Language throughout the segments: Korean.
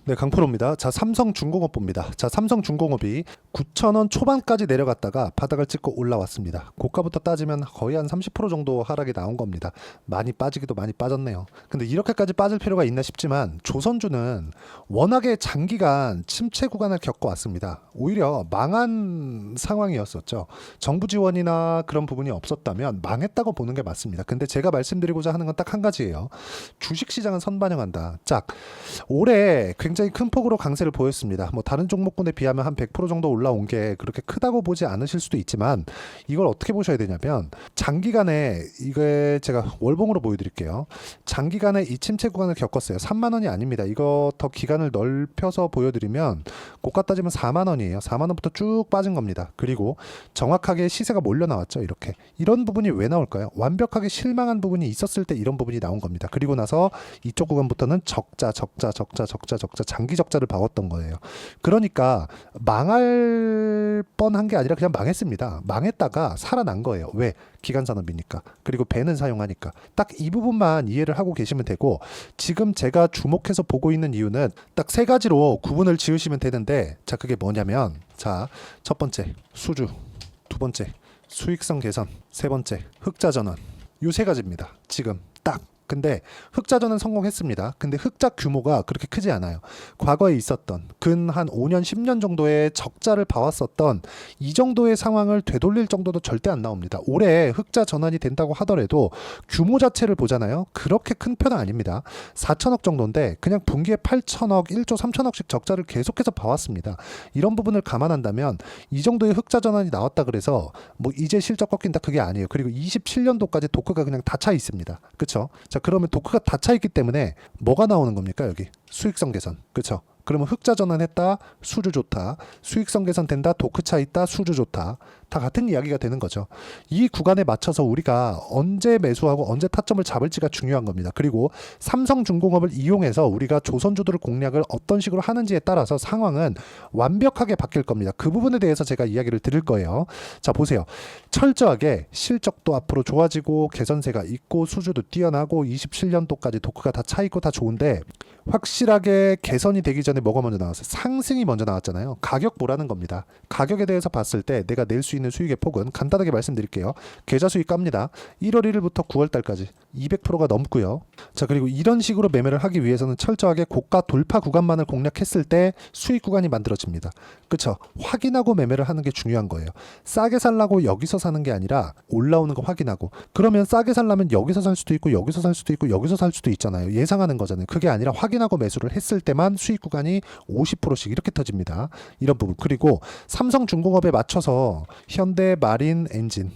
네, 강프로입니다. 자, 삼성중공업 봅니다. 자, 삼성중공업이 9,000원 초반까지 내려갔다가 바닥을 찍고 올라왔습니다. 고가부터 따지면 거의 한 30% 정도 하락이 나온 겁니다. 많이 빠지기도 많이 빠졌네요. 근데 이렇게까지 빠질 필요가 있나 싶지만 조선주는 워낙에 장기간 침체 구간을 겪어왔습니다. 오히려 망한 상황이었었죠. 정부 지원이나 그런 부분이 없었다면 망했다고 보는 게 맞습니다. 근데 제가 말씀드리고자 하는 건 딱 한 가지예요. 주식시장은 선반영한다. 짝. 올해 굉장히 큰 폭으로 강세를 보였습니다. 뭐 다른 종목군에 비하면 한 100% 정도 올라온 게 그렇게 크다고 보지 않으실 수도 있지만 이걸 어떻게 보셔야 되냐면 장기간에 이게 제가 월봉으로 보여드릴게요. 장기간에 이 침체 구간을 겪었어요. 3만 원이 아닙니다. 이거 더 기간을 넓혀서 보여드리면 고가 따지면 4만 원이에요. 4만 원부터 쭉 빠진 겁니다. 그리고 정확하게 시세가 몰려 나왔죠. 이렇게. 이런 부분이 왜 나올까요? 완벽하게 실망한 부분이 있었을 때 이런 부분이 나온 겁니다. 그리고 나서 이쪽 구간부터는 적자 장기 적자를 봐왔던 거예요. 그러니까 망할 뻔한 게 아니라 그냥 망했습니다. 망했다가 살아난 거예요. 왜? 기간산업이니까. 그리고 배는 사용하니까. 딱 이 부분만 이해를 하고 계시면 되고, 지금 제가 주목해서 보고 있는 이유는 딱 세 가지로 구분을 지으시면 되는데, 자, 그게 뭐냐면, 자, 첫 번째 수주, 두 번째 수익성 개선, 세 번째 흑자 전환. 요 세 가지입니다. 지금 딱. 근데 흑자전은 성공했습니다. 근데 흑자 규모가 그렇게 크지 않아요. 과거에 있었던 근 한 5년 10년 정도의 적자를 봐왔었던 이 정도의 상황을 되돌릴 정도도 절대 안 나옵니다. 올해 흑자 전환이 된다고 하더라도 규모 자체를 보잖아요. 그렇게 큰 편은 아닙니다. 4천억 정도인데 그냥 분기에 8천억 1조 3천억씩 적자를 계속해서 봐왔습니다. 이런 부분을 감안한다면 이 정도의 흑자 전환이 나왔다 그래서 뭐 이제 실적 꺾인다 그게 아니에요. 그리고 27년도까지 도크가 그냥 다 차 있습니다. 그렇죠? 자, 그러면 도크가 다 차 있기 때문에 뭐가 나오는 겁니까? 여기 수익성 개선. 그렇죠? 그러면 흑자 전환했다, 수주 좋다. 수익성 개선 된다, 도크 차 있다, 수주 좋다. 다 같은 이야기가 되는 거죠. 이 구간에 맞춰서 우리가 언제 매수하고 언제 타점을 잡을지가 중요한 겁니다. 그리고 삼성중공업을 이용해서 우리가 조선주들을 공략을 어떤 식으로 하는지에 따라서 상황은 완벽하게 바뀔 겁니다. 그 부분에 대해서 제가 이야기를 드릴 거예요. 자, 보세요. 철저하게 실적도 앞으로 좋아지고 개선세가 있고 수주도 뛰어나고 27년도까지 도크가 다 차 있고 다 좋은데 확실하게 개선이 되기 전에 뭐가 먼저 나왔어요? 상승이 먼저 나왔잖아요. 가격 보라는 겁니다. 가격에 대해서 봤을 때 내가 낼 수 있는 수익의 폭은 간단하게 말씀드릴게요. 계좌 수익 깝니다. 1월 1일부터 9월 달까지 200%가 넘고요. 자, 그리고 이런 식으로 매매를 하기 위해서는 철저하게 고가 돌파 구간만을 공략했을 때 수익 구간이 만들어집니다. 그렇죠? 확인하고 매매를 하는 게 중요한 거예요. 싸게 살라고 여기서 사는 게 아니라 올라오는 거 확인하고, 그러면 싸게 살려면 여기서 살 수도 있고 여기서 살 수도 있고 여기서 살 수도 있잖아요. 예상하는 거잖아요. 그게 아니라 확인하고 매수를 했을 때만 수익 구간이 50%씩 이렇게 터집니다. 이런 부분. 그리고 삼성중공업에 맞춰서 현대 마린 엔진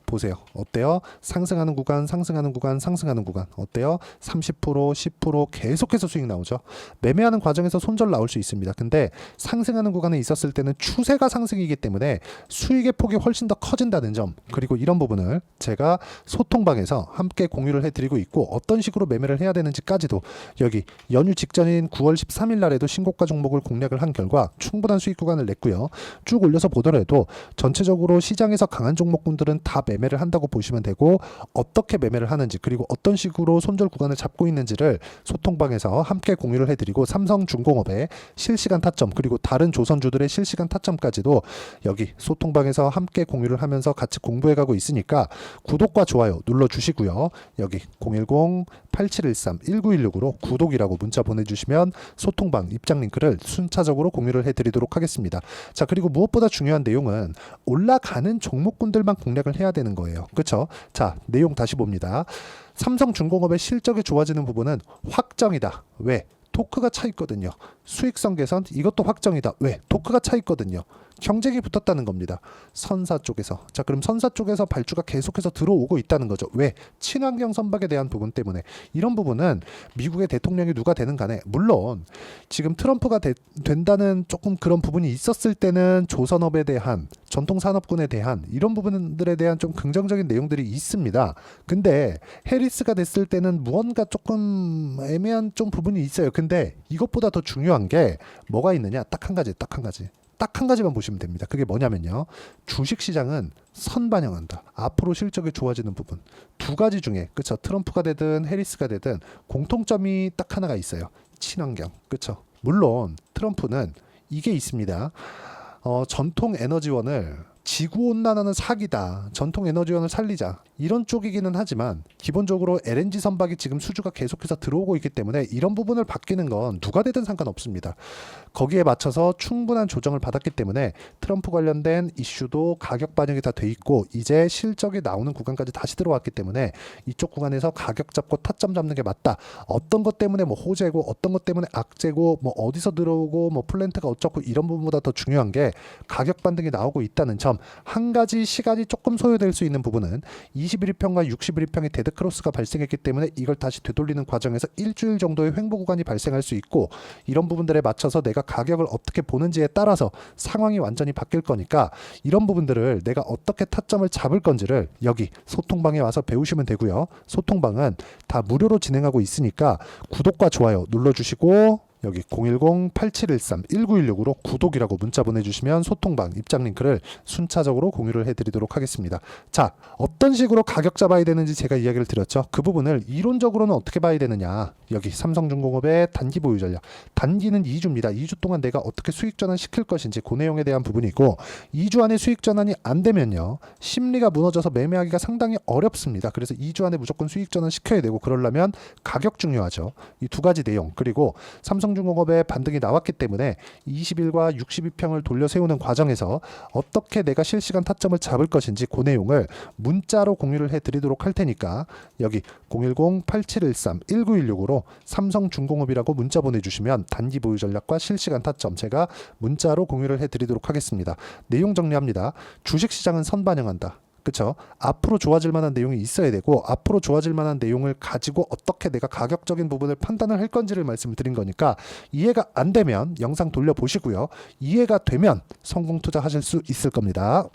보세요. 어때요? 상승하는 구간, 상승하는 구간, 상승하는 구간. 어때요? 30%, 10% 계속해서 수익 나오죠. 매매하는 과정에서 손절 나올 수 있습니다. 근데 상승하는 구간에 있었을 때는 추세가 상승이기 때문에 수익의 폭이 훨씬 더 커진다는 점. 그리고 이런 부분을 제가 소통방에서 함께 공유를 해드리고 있고, 어떤 식으로 매매를 해야 되는지까지도 여기 연휴 직전인 9월 13일 날에도 신고가 종목을 공략을 한 결과 충분한 수익 구간을 냈고요. 쭉 올려서 보더라도 전체적으로 시장에서 강한 종목군들은 다 매매를 한다고 보시면 되고, 어떻게 매매를 하는지 그리고 어떤 식으로 손절 구간을 잡고 있는지를 소통방에서 함께 공유를 해드리고, 삼성중공업의 실시간 타점 그리고 다른 조선주들의 실시간 타점까지도 여기 소통방에서 함께 공유를 하면서 같이 공부해가고 있으니까 구독과 좋아요 눌러주시고요. 여기 010-8713-1916으로 구독이라고 문자 보내주시면 소통방 입장 링크를 순차적으로 공유를 해드리도록 하겠습니다. 자, 그리고 무엇보다 중요한 내용은 올라가는 종목군들만 공략을 해야 되는 거예요. 그렇죠? 자, 내용 다시 봅니다. 삼성중공업의 실적이 좋아지는 부분은 확정이다. 왜? 토크가 차 있거든요. 수익성 개선 이것도 확정이다. 왜? 토크가 차 있거든요. 경쟁이 붙었다는 겁니다. 선사 쪽에서. 자, 그럼 선사 쪽에서 발주가 계속해서 들어오고 있다는 거죠. 왜? 친환경 선박에 대한 부분 때문에. 이런 부분은 미국의 대통령이 누가 되는 간에, 물론 지금 트럼프가 된다는 조금 그런 부분이 있었을 때는 조선업에 대한, 전통산업군에 대한 이런 부분들에 대한 좀 긍정적인 내용들이 있습니다. 근데 해리스가 됐을 때는 무언가 조금 애매한 좀 부분이 있어요. 근데 이것보다 더 중요한 게 뭐가 있느냐? 딱 한 가지. 딱 한 가지만 보시면 됩니다. 그게 뭐냐면요. 주식시장은 선반영한다. 앞으로 실적이 좋아지는 부분. 두 가지 중에, 그쵸? 트럼프가 되든 해리스가 되든 공통점이 딱 하나가 있어요. 친환경. 그쵸? 물론 트럼프는 이게 있습니다. 전통 에너지원을 지구온난화는 사기다. 전통 에너지원을 살리자. 이런 쪽이기는 하지만 기본적으로 LNG 선박이 지금 수주가 계속해서 들어오고 있기 때문에 이런 부분을 바뀌는 건 누가 되든 상관없습니다. 거기에 맞춰서 충분한 조정을 받았기 때문에 트럼프 관련된 이슈도 가격 반영이 다 돼 있고 이제 실적이 나오는 구간까지 다시 들어왔기 때문에 이쪽 구간에서 가격 잡고 타점 잡는 게 맞다. 어떤 것 때문에 뭐 호재고 어떤 것 때문에 악재고 뭐 어디서 들어오고 뭐 플랜트가 어쩌고 이런 부분보다 더 중요한 게 가격 반등이 나오고 있다는 점. 한 가지 시간이 조금 소요될 수 있는 부분은 21일평과 61일평의 데드크로스가 발생했기 때문에 이걸 다시 되돌리는 과정에서 일주일 정도의 횡보 구간이 발생할 수 있고 이런 부분들에 맞춰서 내가 가격을 어떻게 보는지에 따라서 상황이 완전히 바뀔 거니까 이런 부분들을 내가 어떻게 타점을 잡을 건지를 여기 소통방에 와서 배우시면 되고요. 소통방은 다 무료로 진행하고 있으니까 구독과 좋아요 눌러주시고 여기 010-8713-1916으로 구독이라고 문자 보내주시면 소통방 입장 링크를 순차적으로 공유를 해드리도록 하겠습니다. 자, 어떤 식으로 가격 잡아야 되는지 제가 이야기를 드렸죠. 그 부분을 이론적으로는 어떻게 봐야 되느냐. 여기 삼성중공업의 단기 보유 전략. 단기는 2주입니다. 2주 동안 내가 어떻게 수익 전환 시킬 것인지 그 내용에 대한 부분이고 2주 안에 수익 전환이 안 되면요. 심리가 무너져서 매매하기가 상당히 어렵습니다. 그래서 2주 안에 무조건 수익 전환 시켜야 되고 그러려면 가격 중요하죠. 이 두 가지 내용. 그리고 삼성중공업의 반등이 나왔기 때문에 20일과 62평을 돌려 세우는 과정에서 어떻게 내가 실시간 타점을 잡을 것인지 그 내용을 문자로 공유를 해드리도록 할 테니까 여기 010-8713-1916으로 삼성중공업이라고 문자 보내주시면 단기 보유 전략과 실시간 타점 제가 문자로 공유를 해드리도록 하겠습니다. 내용 정리합니다. 주식시장은 선반영한다. 그쵸? 앞으로 좋아질 만한 내용이 있어야 되고 앞으로 좋아질 만한 내용을 가지고 어떻게 내가 가격적인 부분을 판단을 할 건지를 말씀을 드린 거니까 이해가 안 되면 영상 돌려보시고요. 이해가 되면 성공 투자하실 수 있을 겁니다.